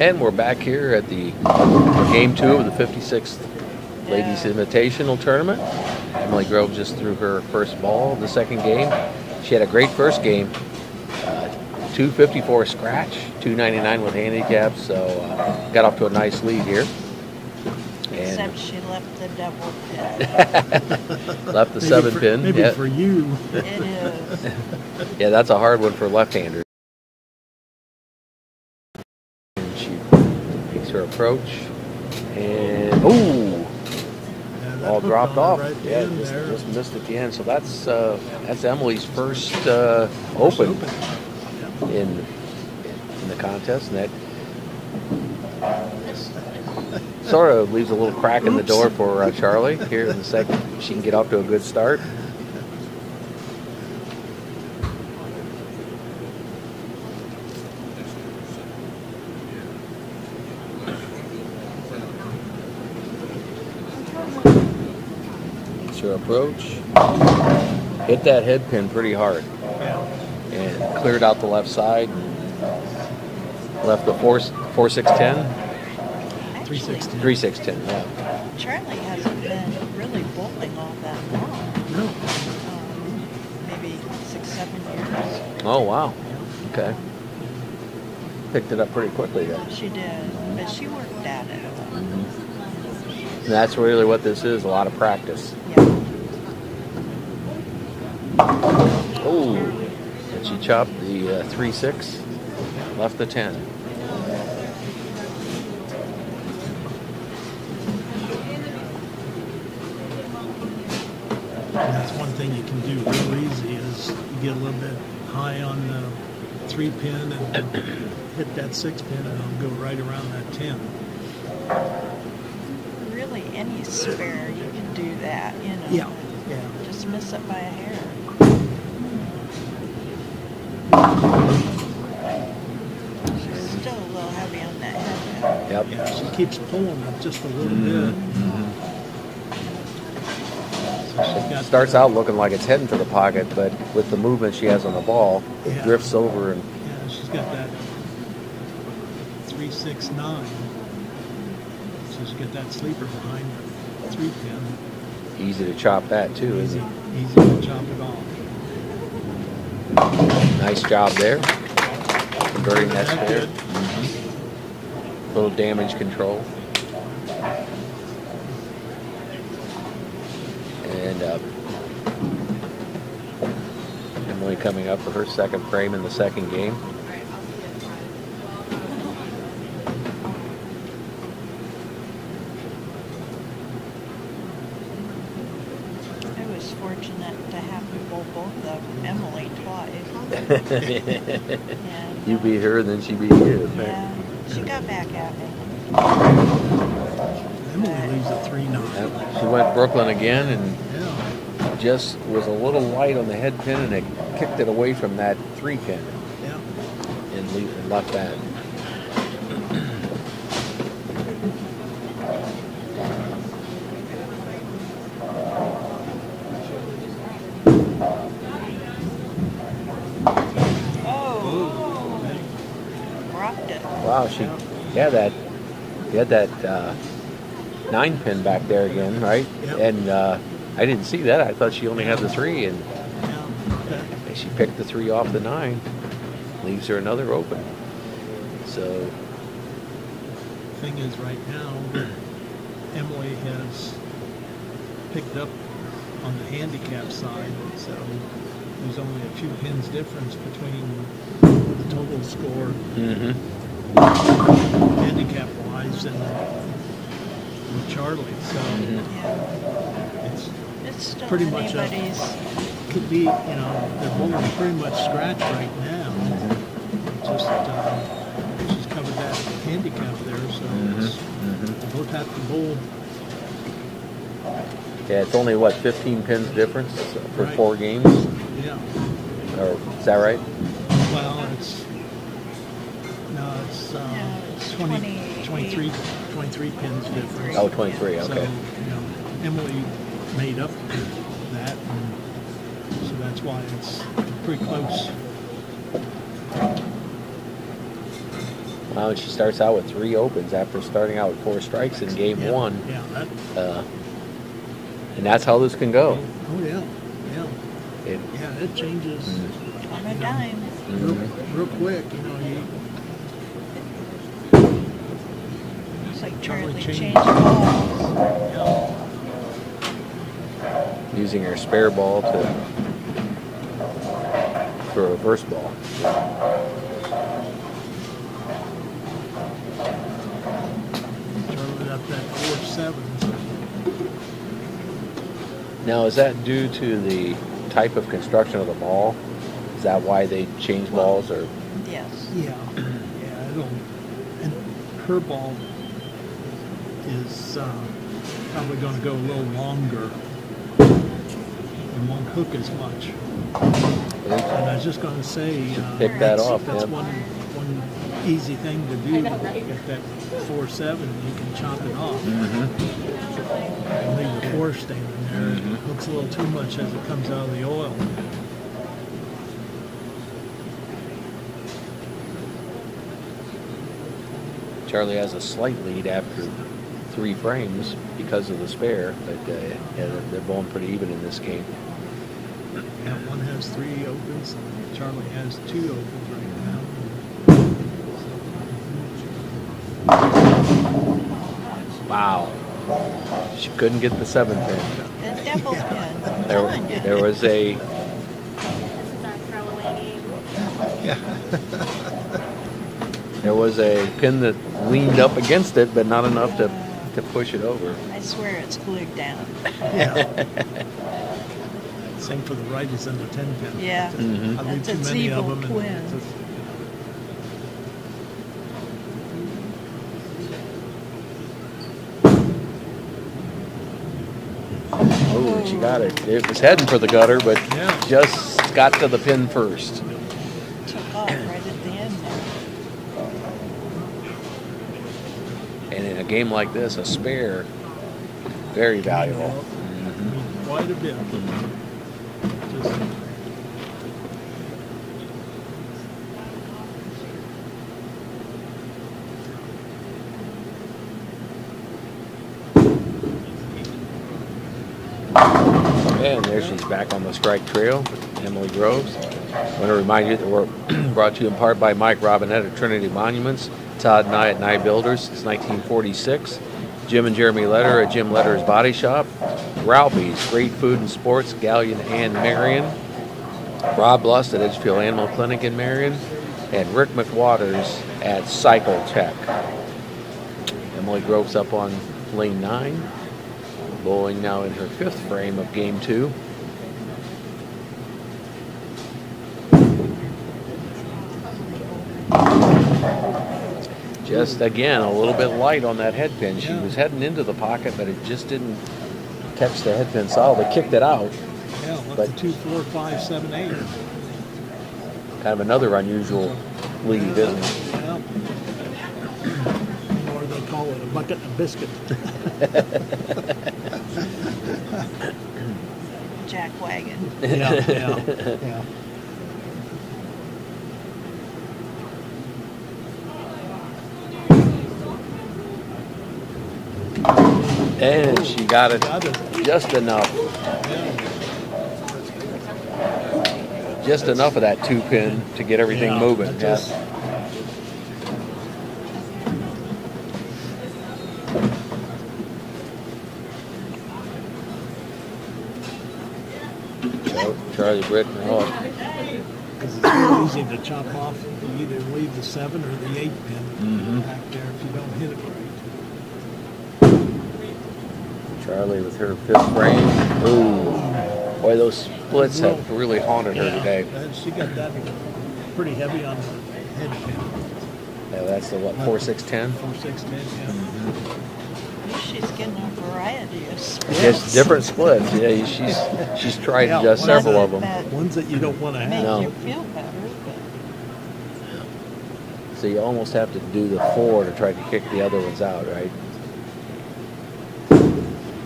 And we're back here at the game 2 of the 56th Ladies Invitational Tournament. Emily Grove just threw her first ball of the second game. She had a great first game, 254 scratch, 299 with handicap, so got off to a nice lead here. Except she left the double pin. Left the 7-pin. Maybe for you. It is. Yeah, that's a hard one for left-handers. Her approach, and all dropped off. Right, yeah, just missed at the end. So that's Emily's first open in the contest, and that sort of leaves a little crack in the door for Charlie here in the second. She can get off to a good start. Her approach, hit that head pin pretty hard, and cleared out the left side. Left the 4-6-10. 3-6-10. Yeah. Charlie hasn't been really bowling all that long. No. Maybe 6-7 years. Oh wow. Okay. Picked it up pretty quickly though. She did, but she worked at it. And that's really what this is, a lot of practice. Yeah. Oh, and she chopped the 3-6, left the 10. And that's one thing you can do real easy is you get a little bit high on the 3-pin and hit that 6-pin and it'll go right around that 10. Really, any spare you can do that, you know. Yeah. Just miss it by a hair. She's still a little heavy on that head. Yep. Yeah, she keeps pulling it just a little bit. So she's got Starts out looking like it's heading for the pocket, but with the movement she has on the ball, it drifts over and. Yeah, she's got that 3-6-9. So she's got that sleeper behind the 3-pin. Easy to chop that too, isn't it? Easy to chop it off. Nice job there. Converting that spare. Little damage control. And Emily coming up for her second frame in the second game. Fortunate to have to bowl both of Emily twice. You beat her, then she beat you. Yeah, she got back at me. Emily leaves a 3-9. She went Brooklyn again and just was a little light on the head pin, and it kicked it away from that 3-pin and left that. Wow, she had that 9-pin back there again, right? Yep. And I didn't see that. I thought she only had the 3, and she picked the 3 off the 9. Leaves her another open. So, the thing is, right now, Emily has picked up on the handicap side, so there's only a few pins difference between the total score. Handicap-wise and with Charlie, so it's still pretty much could be, they're bowling pretty much scratch right now. Just she's covered that handicap there, so they both have to bowl. yeah, it's only, 15 pins difference for 4 games? Yeah. Or, is that right? Well, it's 23 pins difference. Oh, 23, okay. So, Emily made up that, and so that's why it's pretty close. She starts out with 3 opens after starting out with 4 strikes in game 1. Yeah, that. And that's how this can go. Oh yeah, It, it changes On a dime. real quick. You know, It's like Charlie Charlie changed changed. balls. yeah. using her spare ball for a reverse ball. Charlie got that 4-7. Now, is that due to the type of construction of the ball? Is that why they change balls, or? Yes. Yeah, it'll. And her ball is probably going to go a little longer and won't hook as much. And I was just going to say, Pick that off. That's Yep. one easy thing to do. Get that 4-7, you can chop it off. And leave the 4 standing there. It hooks a little too much as it comes out of the oil. Charlie has a slight lead after 3 frames because of the spare, but they're bowling pretty even in this game. Yeah, one has 3 opens. Charlie has 2 opens right now. Wow. She couldn't get the 7 pin. The double pin. I'm telling you. There was a This is our throwaway game. there was a pin that leaned up against it, but not enough to push it over. I swear it's glued down. Yeah. Same for the righties and the 10 pin. Yeah. Mhm. I leave That's too its many of evil them. And twin. just- Oh, she got it. It was heading for the gutter, but Yeah. just got to the pin first. Took off right at the end there. And in a game like this, a spare, very valuable. I mean, quite a bit. Just, And there she's back on the strike trail with Emily Groves. I want to remind you that we're brought to you in part by Mike Robinette at Trinity Monuments, Todd Nye at Nye Builders since 1946, Jim and Jeremy Letter at Jim Letter's Body Shop, Ralphie's Great Food and Sports, Galleon and Marion, Rob Lust at Edgefield Animal Clinic in Marion, and Rick McWaters at Cycle Tech. Emily Groves up on lane 9. Bowling now in her 5th frame of game 2. Just again a little bit light on that head pin. She was heading into the pocket, but it just didn't catch the head pin solid. They kicked it out. yeah, left But- the 2, 4, 5, 7, 8. Kind of another unusual lead, isn't it? Yeah. Or they call it a bucket of biscuit. Jack wagon. Yeah. And she got it Got it. just enough. Just enough of that 2 pin to get everything Yeah, moving. that just- Charlie Britton. Oh, Because it's real easy to chop off. You either leave the 7 or the 8 pin back there if you don't hit it right. Charlie with her 5th frame. Ooh, boy, those splits have really haunted her today. She got that pretty heavy on the head pin. Yeah, that's the what, 4-6-10? 4-6-10, yeah. She's getting a variety of splits. Just different splits. Yeah, she's tried Yeah, just one of several of them. That Ones that you don't want to make have. No. you feel better, but So you almost have to do the 4 to try to kick the other ones out, right?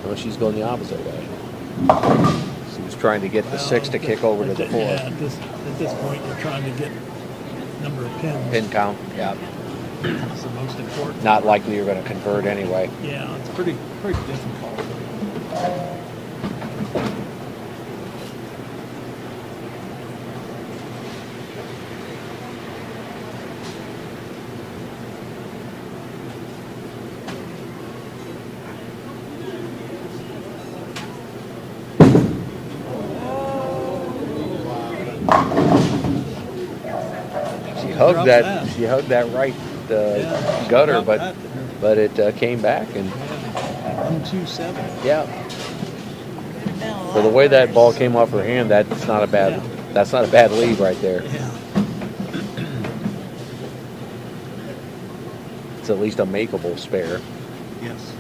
No, she's going the opposite way. She was trying to get the 6 to kick over to the 4. Yeah, at this point, you're trying to get number of pins. Pin count, yeah. That's the most important. Not likely you're going to convert anyway. Yeah, it's pretty difficult. She hugged that right Yeah, gutter, dropped but that there. it came back and Yeah. 127. yeah. Could have been a For the lot way that worse. ball came off her hand, that's not a bad lead right there. Yeah. It's at least a makeable spare. Yes.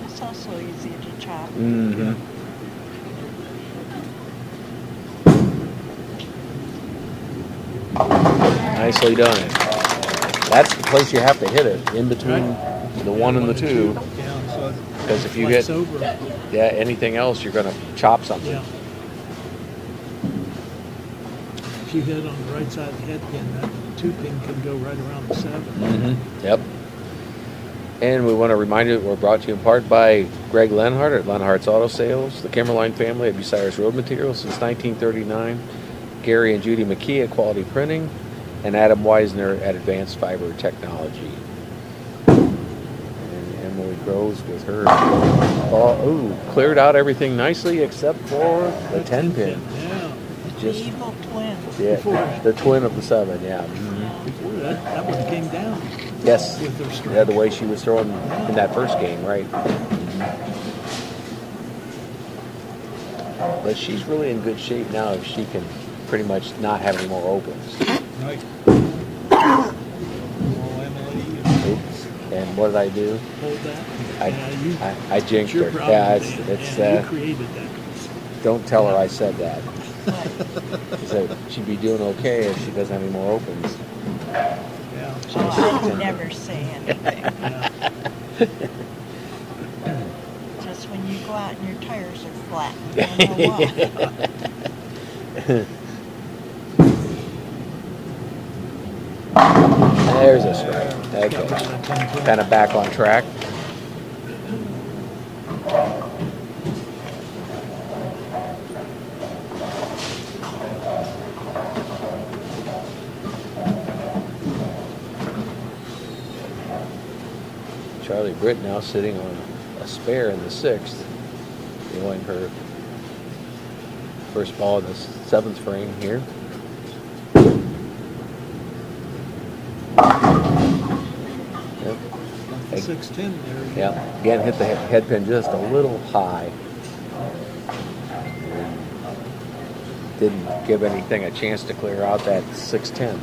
It's also easy to chop. Mm-hmm. Nicely done. That's the place you have to hit it, in between the 1 and the 2. Yeah. So Because if you flips hit over. anything else, you're going to chop something. Yeah. If you hit on the right side of the head pin, that 2 pin can go right around the 7. Mm-hmm. Yep. And we want to remind you that we're brought to you in part by Greg Lenhart at Lenhart's Auto Sales, the Kimmerline family at Bucyrus Road Materials since 1939, Gary and Judy McKee at Quality Printing, and Adam Weisner at Advanced Fiber Technology. And Emily Groves with her ball. Ooh, cleared out everything nicely except for the 10 pin. Yeah. Just The evil twin. yeah, the twin of the 7. Yeah. Mm-hmm. Before that one came down Yes. with her strike. Yeah, the way she was throwing in that first game, right? But she's really in good shape now if she can pretty much not have any more opens. Right. Well, Emily, Oops. And what did I do? hold that. I jinxed It's your her. problem, Yeah, Dan. it's Yeah, you created that. don't tell her I said that. But, She said she'd be doing okay if she doesn't have any more opens. Yeah. oh, I would never say anything. Yeah. Just when you go out and your tires are flat. You don't know why. There's a strike. Okay. Kind of back on track. Charlie Britt now sitting on a spare in the 6th, dealing her first ball in the 7th frame here. Yep. 610 there. Yeah, again hit the head pin just a little high. Didn't give anything a chance to clear out that 610.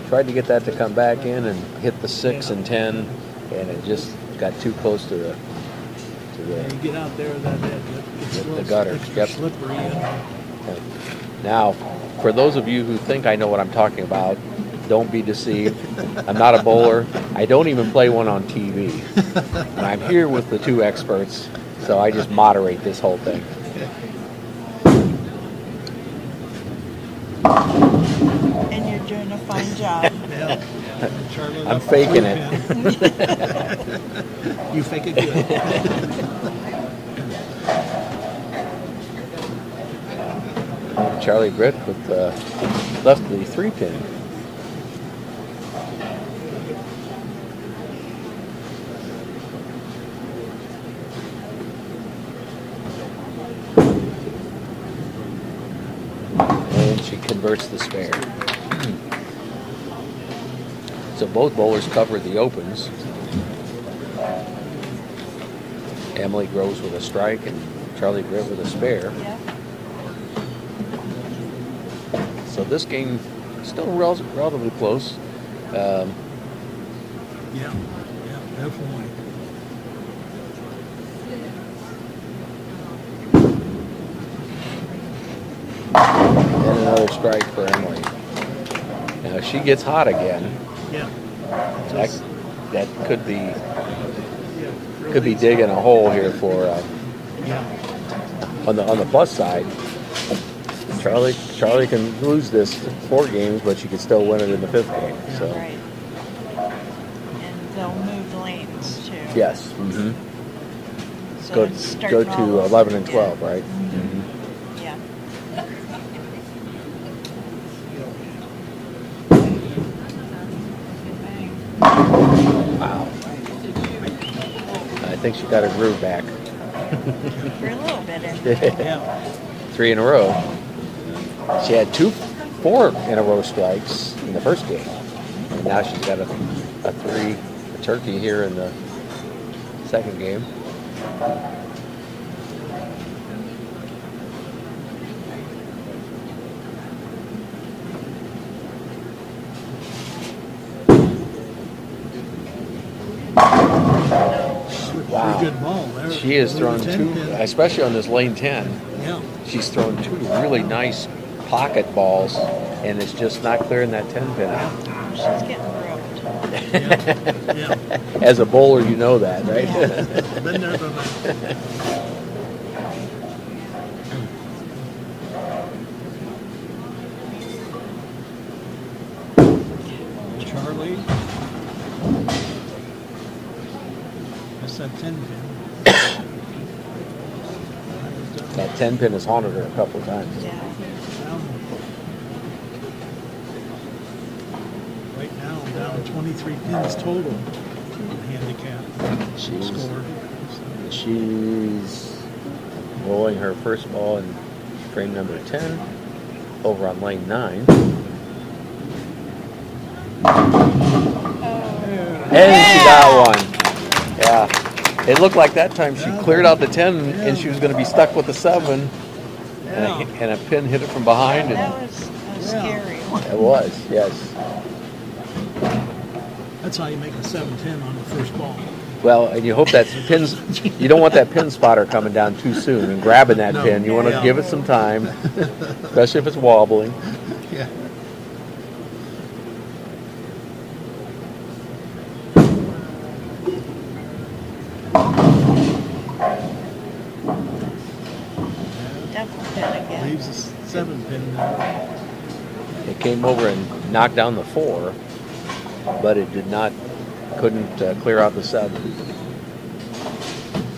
Tried to get that to come back in and hit the 6 and 10, and it just got too close to the You get out there, the gutter. Extra Yep. slippery. Now, for those of you who think I know what I'm talking about, don't be deceived. I'm not a bowler. I don't even play one on TV. And I'm here with the 2 experts, so I just moderate this whole thing. And you're doing a fine job. Yeah. Charlie, I'm that's faking the it. pin. You fake it good. Charlie Britt with left the 3 pin. And she converts the spare. So both bowlers covered the opens. Emily Groves with a strike and Charlie Britt with a spare. Yep. So this game still relatively close. Yeah, definitely. another strike for Emily. Now, if she gets hot again, Yeah. that could be digging a hole here for Yeah. on the plus side. Charlie can lose this 4 games, but she could still win it in the 5th game. So Right. And they'll move lanes too. yes, mm-hmm. So go it's starting all to over 11 and again. 12, right? Mm-hmm. Yeah. Wow. I think she got her groove back. For a little bit. Anyway. Yeah. 3 in a row. She had 4 in a row strikes in the first game. And now she's got a turkey here in the second game. Wow. Pretty good ball there. She has Over thrown the 10 2, pin. especially on this lane 10. Yeah. She's thrown 2 really nice pocket balls, and it's just not clearing that 10 pin out. She's getting roped. Yeah. As a bowler, you know that, right? Been there, done that. Charlie. That's that 10 pin. That 10 pin has haunted her a couple of times. Yeah. Right now, down 23 pins total handicap score. She's rolling her first ball in frame number 10 over on lane 9. And she got one. Yeah. It looked like that time she cleared out the 10 and she was going to be stuck with the 7. And a pin hit it from behind. That And was a scary one. it was, yes. That's how you make a 7-10 on the first ball. Well, and you hope that pins, you don't want that pin spotter coming down too soon and grabbing that No. pin. You want to Yeah. give it some time, especially if it's wobbling. Yeah. Double pin again. Leaves a 7 pin there. It came over and knocked down the 4, but it couldn't clear out the 7.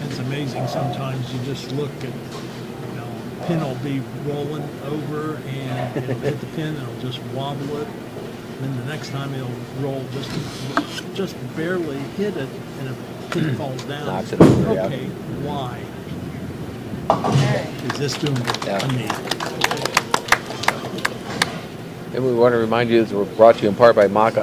It's amazing sometimes you just look at, pin will be rolling over and it'll hit the pin and it'll just wobble it. Then the next time it'll roll just barely hit it and a pin falls down. Knocks it over, yeah. Okay, why? Alright. Is this doing it? Yeah. I mean, And we want to remind you that we're brought to you in part by Mark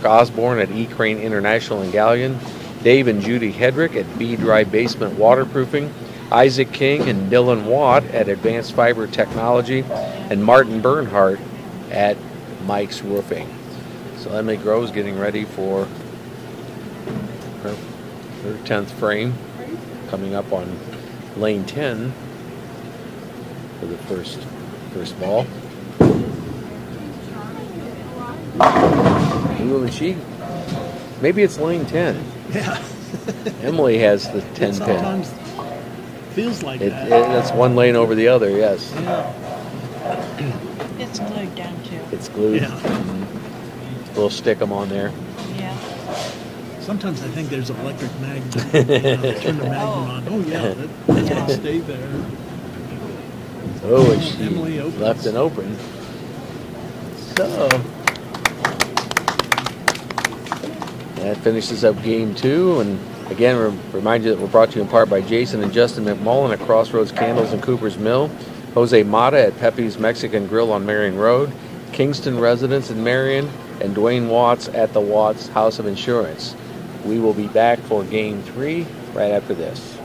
Osborne at E-Crane International in Galleon, Dave and Judy Hedrick at B Dry Basement Waterproofing, Isaac King and Dylan Watt at Advanced Fiber Technology, and Martin Bernhardt at Mike's Roofing. So Emily Grove's getting ready for her 10th frame, coming up on lane 10 for the first ball. Ooh, and maybe it's lane 10. yeah. Emily has the 10 It pin. sometimes feels like that. That's one lane over the other, yes. Yeah. It's glued down too. It's glued. Yeah. We'll stick them on there. Yeah. Sometimes I think there's an electric magnet. Turn the magnet on. Oh yeah, that's gonna stay there. Oh, and she Emily opens. left it open. So that finishes up game 2. And again, remind you that we're brought to you in part by Jason and Justin McMullen at Crossroads Candles in Cooper's Mill, Jose Mata at Pepe's Mexican Grill on Marion Road, Kingston Residence in Marion, and Dwayne Watts at the Watts House of Insurance. We will be back for game 3 right after this.